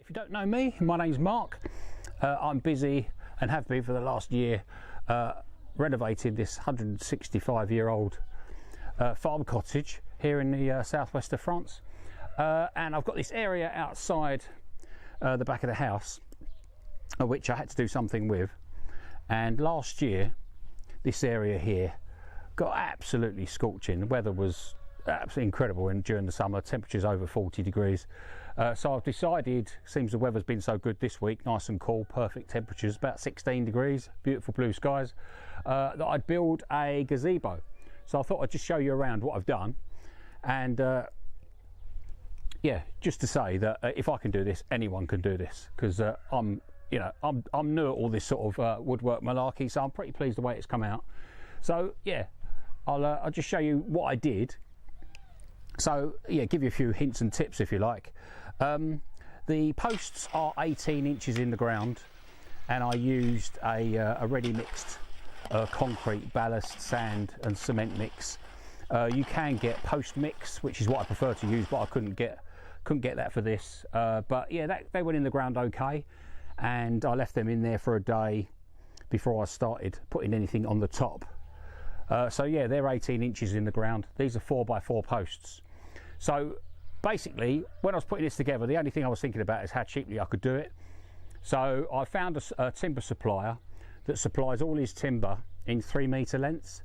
If you don't know me, my name's Mark. I'm busy and have been for the last year renovating this 165-year-old farm cottage here in the southwest of France. And I've got this area outside the back of the house which I had to do something with. And last year, this area here got absolutely scorching. The weather was absolutely incredible during the summer, temperatures over 40 degrees. So I've decided, seems the weather's been so good this week, nice and cool, perfect temperatures, about 16 degrees, beautiful blue skies, that I'd build a gazebo. So I thought I'd just show you around what I've done. And yeah, just to say that if I can do this, anyone can do this, because I'm new at all this sort of woodwork malarkey, so I'm pretty pleased the way it's come out. So yeah, I'll just show you what I did. So yeah, give you a few hints and tips if you like. The posts are 18 inches in the ground, and I used a ready mixed concrete, ballast, sand and cement mix. You can get post mix, which is what I prefer to use, but I couldn't get that for this. But yeah, they went in the ground okay, and I left them in there for a day before I started putting anything on the top. So yeah, they're 18 inches in the ground. These are 4x4 posts. So basically, when I was putting this together, the only thing I was thinking about is how cheaply I could do it. So I found a timber supplier that supplies all his timber in 3-metre lengths.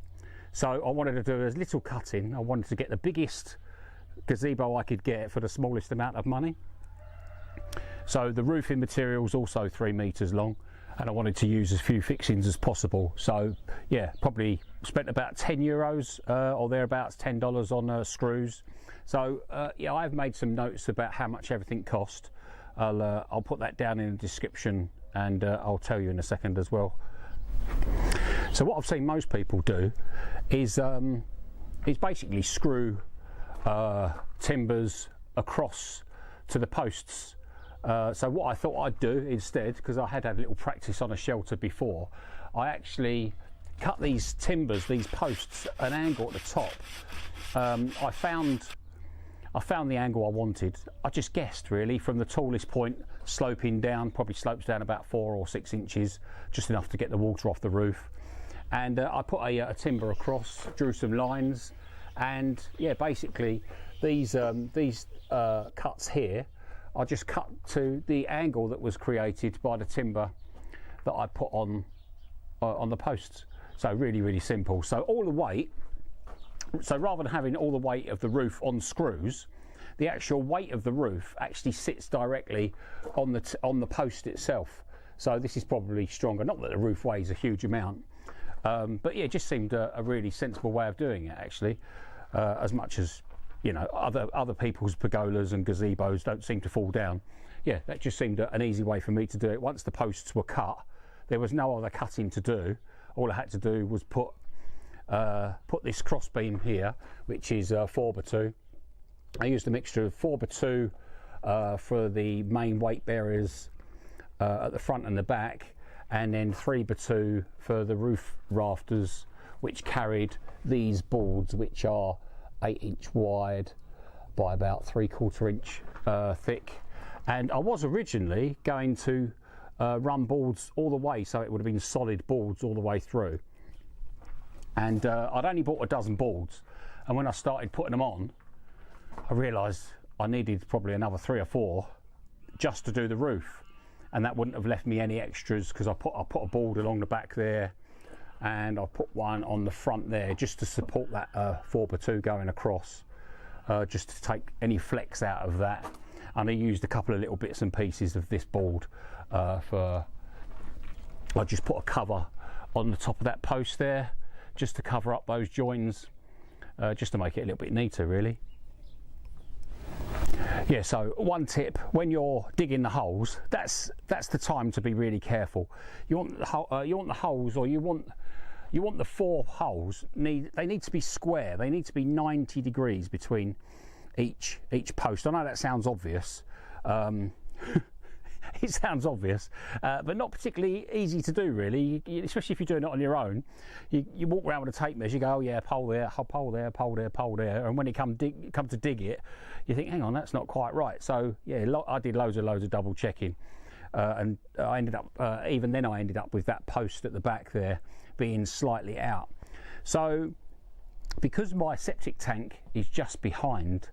So I wanted to do as little cutting. I wanted to get the biggest gazebo I could get for the smallest amount of money. So the roofing material is also 3 metres long, and I wanted to use as few fixings as possible. So yeah, probably spent about €10 or thereabouts, $10 on screws. So yeah, I've made some notes about how much everything cost. I'll put that down in the description, and I'll tell you in a second as well. So what I've seen most people do is basically screw timbers across to the posts. So what I thought I'd do instead, because I had a little practice on a shelter before, I actually cut these timbers, these posts, an angle at the top. I found the angle I wanted. I just guessed really from the tallest point sloping down, probably slopes down about 4 or 6 inches, just enough to get the water off the roof. And I put a timber across, drew some lines, and yeah, basically these cuts here, I just cut to the angle that was created by the timber that I put on the posts. So really, really simple. So all the weight, so rather than having all the weight of the roof on screws, the actual weight of the roof actually sits directly on the post itself. So this is probably stronger. Not that the roof weighs a huge amount, but yeah, it just seemed a really sensible way of doing it actually. As much as, you know, other people's pergolas and gazebos don't seem to fall down. Yeah, that just seemed an easy way for me to do it. Once the posts were cut, there was no other cutting to do. All I had to do was put this cross beam here, which is 4x2. I used a mixture of 4x2 for the main weight bearers at the front and the back, and then 3x2 for the roof rafters, which carried these boards, which are 8-inch wide by about 3/4 inch thick. And I was originally going to run boards all the way, so it would have been solid boards all the way through. And I'd only bought a dozen boards, and when I started putting them on, I realised I needed probably another 3 or 4 just to do the roof, and that wouldn't have left me any extras, because I put a board along the back there, and I put one on the front there just to support that 4x2 going across, just to take any flex out of that. And I used a couple of little bits and pieces of this board I just put a cover on the top of that post there, just to cover up those joins, just to make it a little bit neater really. Yeah, so one tip, when you're digging the holes, that's the time to be really careful. You want the holes, or you want the 4 holes, they need to be square. They need to be 90 degrees between each post. I know that sounds obvious. It sounds obvious, but not particularly easy to do, really. Especially if you're doing it on your own. You walk around with a tape measure, you go, oh yeah, pole there, pole there, pole there, pole there, and when you come to dig it, you think, hang on, that's not quite right. So yeah, I did loads of double checking, and I ended up even then I ended up with that post at the back there being slightly out. So because my septic tank is just behind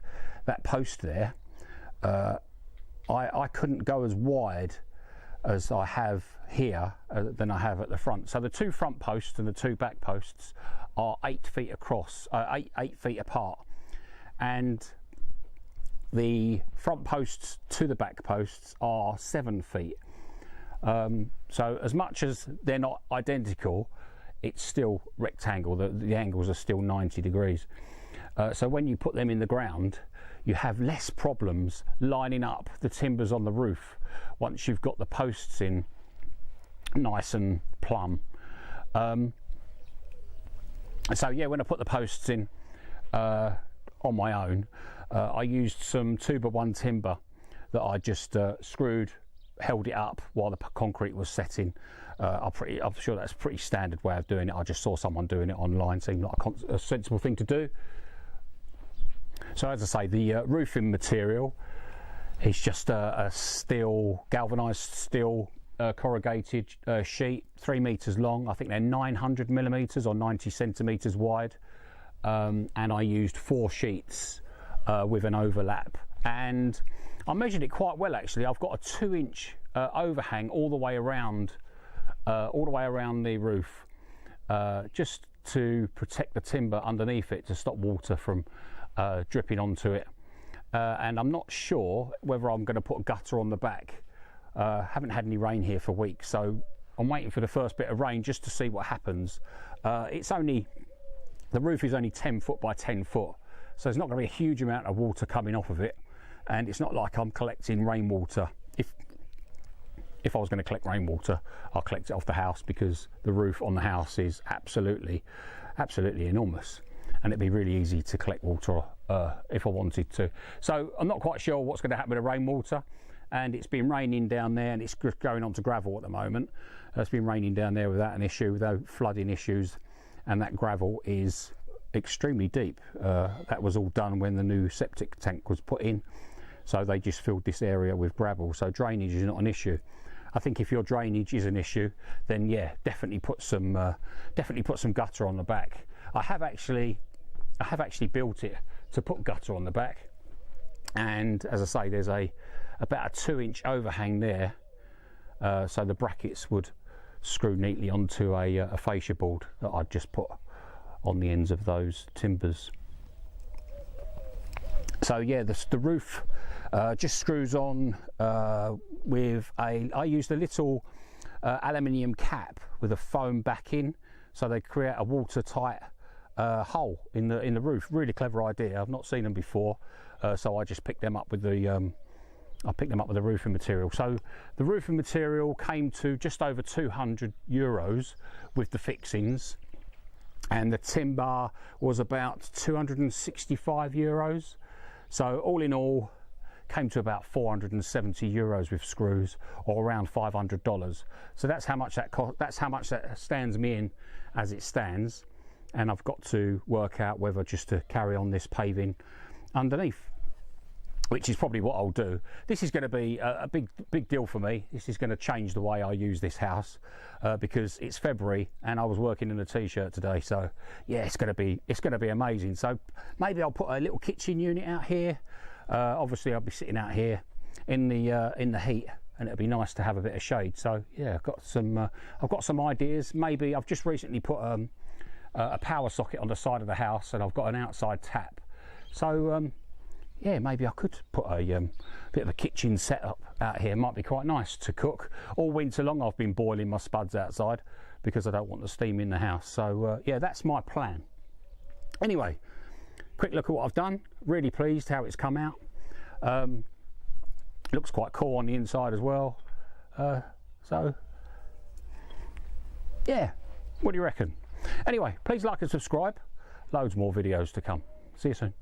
that post there, I couldn't go as wide as I have here than I have at the front. So the two front posts and the two back posts are 8 feet across, 8 feet apart, and the front posts to the back posts are 7 feet. So as much as they're not identical, it's still rectangle. The angles are still 90 degrees. So when you put them in the ground, you have less problems lining up the timbers on the roof once you've got the posts in nice and plumb. So yeah, when I put the posts in on my own, I used some 2x1 timber that I just screwed, held it up while the concrete was setting. I'm sure that's a pretty standard way of doing it. I just saw someone doing it online, seemed like a sensible thing to do. So as I say, the roofing material is just a steel, galvanised steel corrugated sheet, 3 meters long. I think they're 900 millimeters or 90 centimeters wide, and I used 4 sheets with an overlap, and I measured it quite well actually. I've got a 2-inch overhang all the way around the roof, just to protect the timber underneath it, to stop water from dripping onto it. And I'm not sure whether I'm going to put a gutter on the back. Haven't had any rain here for weeks, so I'm waiting for the first bit of rain just to see what happens. The roof is only 10 foot by 10 foot, so there's not going to be a huge amount of water coming off of it, and it's not like I'm collecting rainwater. If I was going to collect rainwater, I'll collect it off the house, because the roof on the house is absolutely enormous, and it'd be really easy to collect water if I wanted to. So I'm not quite sure what's going to happen with the rainwater, and it's been raining down there, and it's going on to gravel at the moment. It's been raining down there without an issue, without flooding issues, and that gravel is extremely deep. That was all done when the new septic tank was put in, so they just filled this area with gravel, so drainage is not an issue. I think if your drainage is an issue, then yeah, definitely put some gutter on the back. I have actually built it to put gutter on the back, and as I say, there's about a 2-inch overhang there, so the brackets would screw neatly onto a fascia board that I'd just put on the ends of those timbers. So yeah, the roof just screws on with I used a little aluminium cap with a foam backing, so they create a watertight hole in the roof. Really clever idea. I've not seen them before, so I just picked them up with the roofing material. So the roofing material came to just over €200 with the fixings, and the timber was about €265. So all in all, came to about €470 with screws, or around $500. So that's how much that cost. That's how much that stands me in as it stands, and I've got to work out whether just to carry on this paving underneath, which is probably what I'll do. This is going to be a big deal for me. This is going to change the way I use this house, because it's February and I was working in a t-shirt today. So yeah, it's going to be amazing. So maybe I'll put a little kitchen unit out here. Obviously I'll be sitting out here in the heat, and it'd be nice to have a bit of shade. So yeah, I've got some ideas. Maybe I've just recently put a power socket on the side of the house, and I've got an outside tap. So yeah, maybe I could put a bit of a kitchen setup out here. Might be quite nice to cook. All winter long I've been boiling my spuds outside because I don't want the steam in the house. So yeah, that's my plan. Anyway, quick look at what I've done. Really pleased how it's come out. Looks quite cool on the inside as well. So yeah, what do you reckon? Anyway, please like and subscribe. Loads more videos to come. See you soon.